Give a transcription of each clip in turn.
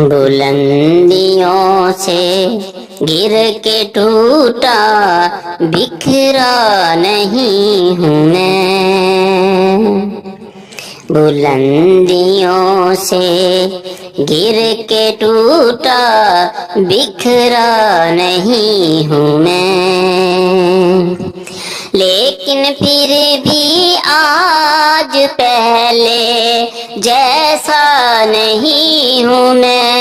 بلندیوں سے گر کے ٹوٹا بکھرا نہیں ہوں میں، بلندیوں سے گر کے ٹوٹا بکھرا نہیں ہوں میں، لیکن پھر بھی آج پہلے جیسا نہیں ہوں میں،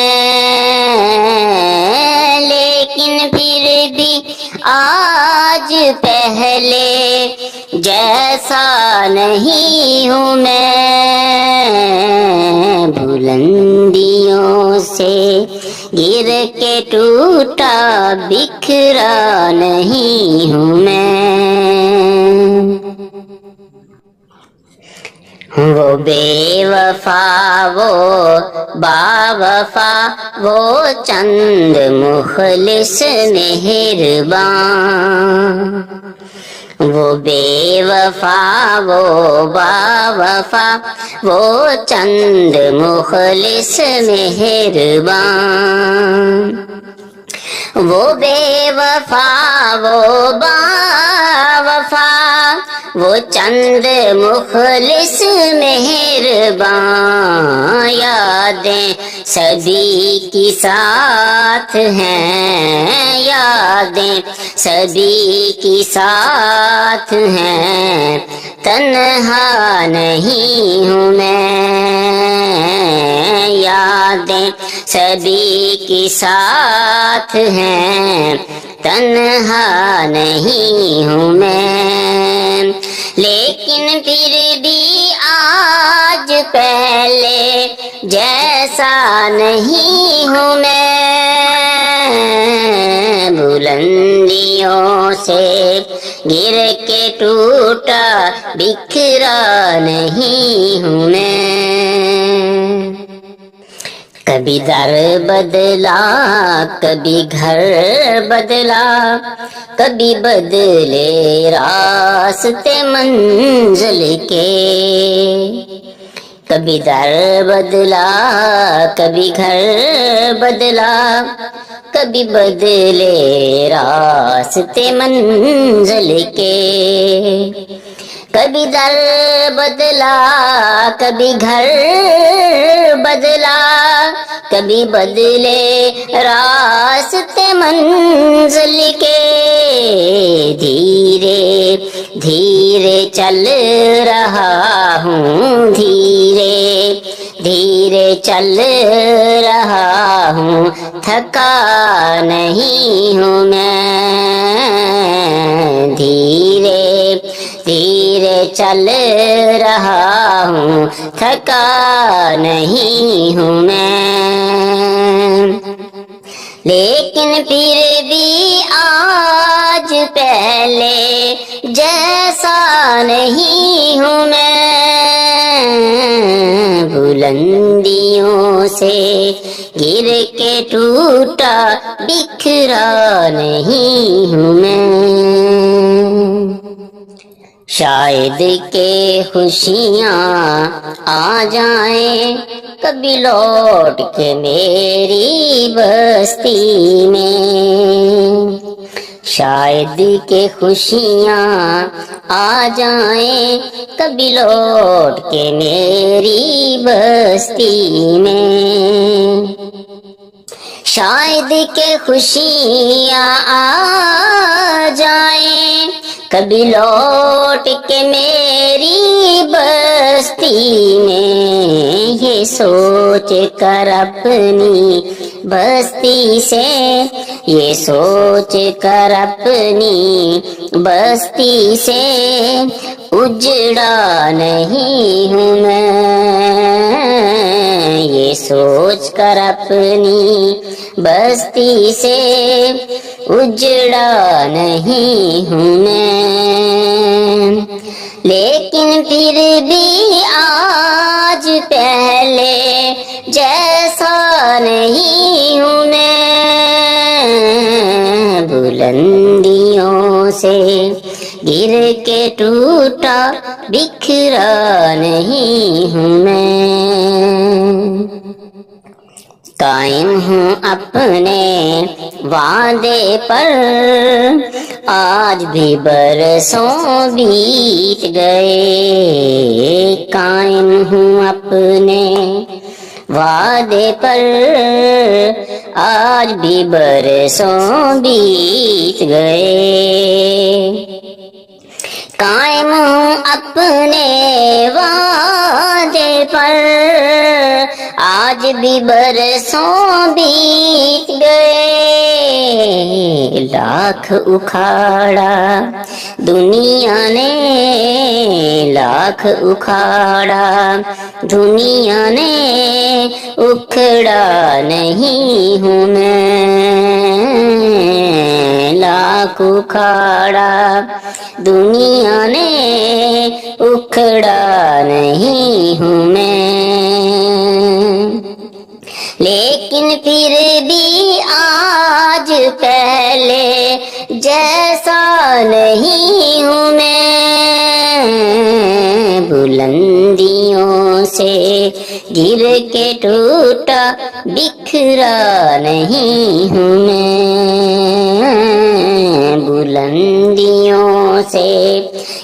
لیکن پھر بھی آج پہلے جیسا نہیں ہوں میں، بلندیوں سے گر کے ٹوٹا بکھرا نہیں ہوں میں، وہ بے وفا وہ با وفا وہ چند مخلص مہرباں، وہ بے وفا وہ با وفا وہ چند مخلص مہرباں، وہ بے وفا وہ با وفا وہ چند مخلص مہرباں، یادیں سبھی کی ساتھ ہیں، یادیں سبھی کی ساتھ ہیں، تنہا نہیں ہوں میں، یادیں سبھی کی ساتھ ہیں، تنہا نہیں ہوں میں، لیکن پھر بھی آج پہلے جیسا نہیں ہوں میں، بلندیوں سے گر کے ٹوٹا بکھرا نہیں ہوں میں، کبھی در بدلا کبھی گھر بدلا، کبھی بدلے راستے منزل کے، کبھی در بدلا کبھی گھر بدلا، کبھی بدلے راستے منزل کے، کبھی در بدلا کبھی گھر بدلا، کبھی بدلے راستے منزل کے، دھیرے دھیرے چل رہا ہوں، دھیرے دھیرے چل رہا ہوں، تھکا نہیں ہوں میں، دھیرے دھیرے چل رہا ہوں، تھکا نہیں ہوں میں، لیکن پھر بھی آج پہلے جیسا نہیں ہوں میں، بلندیوں سے گر کے ٹوٹا بکھرا نہیں ہوں میں، شاید کہ خوشیاں آ جائیں کبھی لوٹ کے میری بستی میں، شاید کہ خوشیاں آ جائیں کبھی لوٹ کے میری بستی میں، شاید کہ خوشیاں آ جائیں کبھی لوٹ کے میری بستی میں، یہ سوچ کر اپنی بستی سے، یہ سوچ کر اپنی بستی سے اجڑا نہیں ہوں میں، یہ سوچ کر اپنی بستی سے اجڑا نہیں ہوں میں، لیکن پھر بھی آج پہلے جیسا نہیں ہوں میں، بلندیوں سے گر کے ٹوٹا بکھرا نہیں ہوں میں، قائم ہوں اپنے وعدے پر، آج بھی برسوں بیت گئے، قائم ہوں اپنے وعدے پر، آج بھی برسوں بیت گئے، قائم ہوں اپنے وعدے پر، آج بھی برسوں بیت گئے، لاکھ اکھاڑا دنیا نے، لاکھ اکھاڑا دنیا نے، اکھڑا نہیں ہوں میں، لاکھ اکھاڑا دنیا نے، اکھڑا نہیں ہوں میں، لیکن پھر بھی آج پہلے جیسا نہیں ہوں میں، بلندیوں سے گر کے ٹوٹا بکھرا نہیں ہوں میں، بلندیوں سے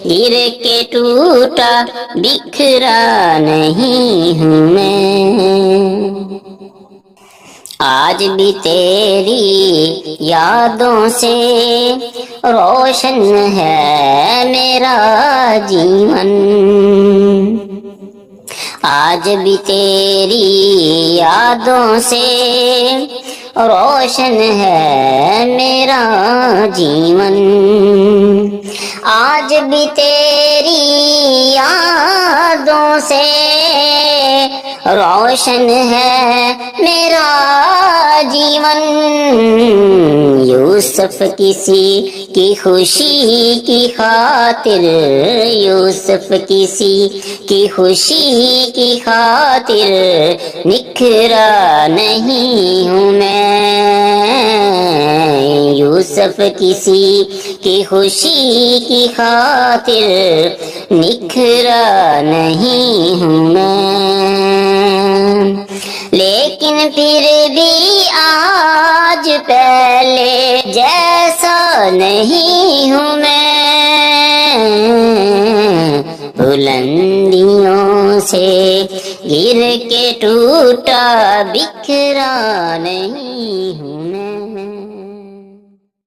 گر کے ٹوٹا بکھرا نہیں ہوں میں، آج بھی تیری یادوں سے روشن ہے میرا جیون، آج بھی تیری یادوں سے روشن ہے میرا جیون، آج بھی تیری یادوں سے روشن ہے میرا جیون، یوسف کسی کی خوشی کی خاطر، یوسف کسی کی خوشی کی خاطر نکھرا نہیں ہوں میں، یوسف کسی کی خوشی کی خاطر نکھرا نہیں ہوں میں، لیکن پھر بھی آج پہلے جیسا نہیں ہوں میں، بلندیوں سے گر کے ٹوٹا بکھرا نہیں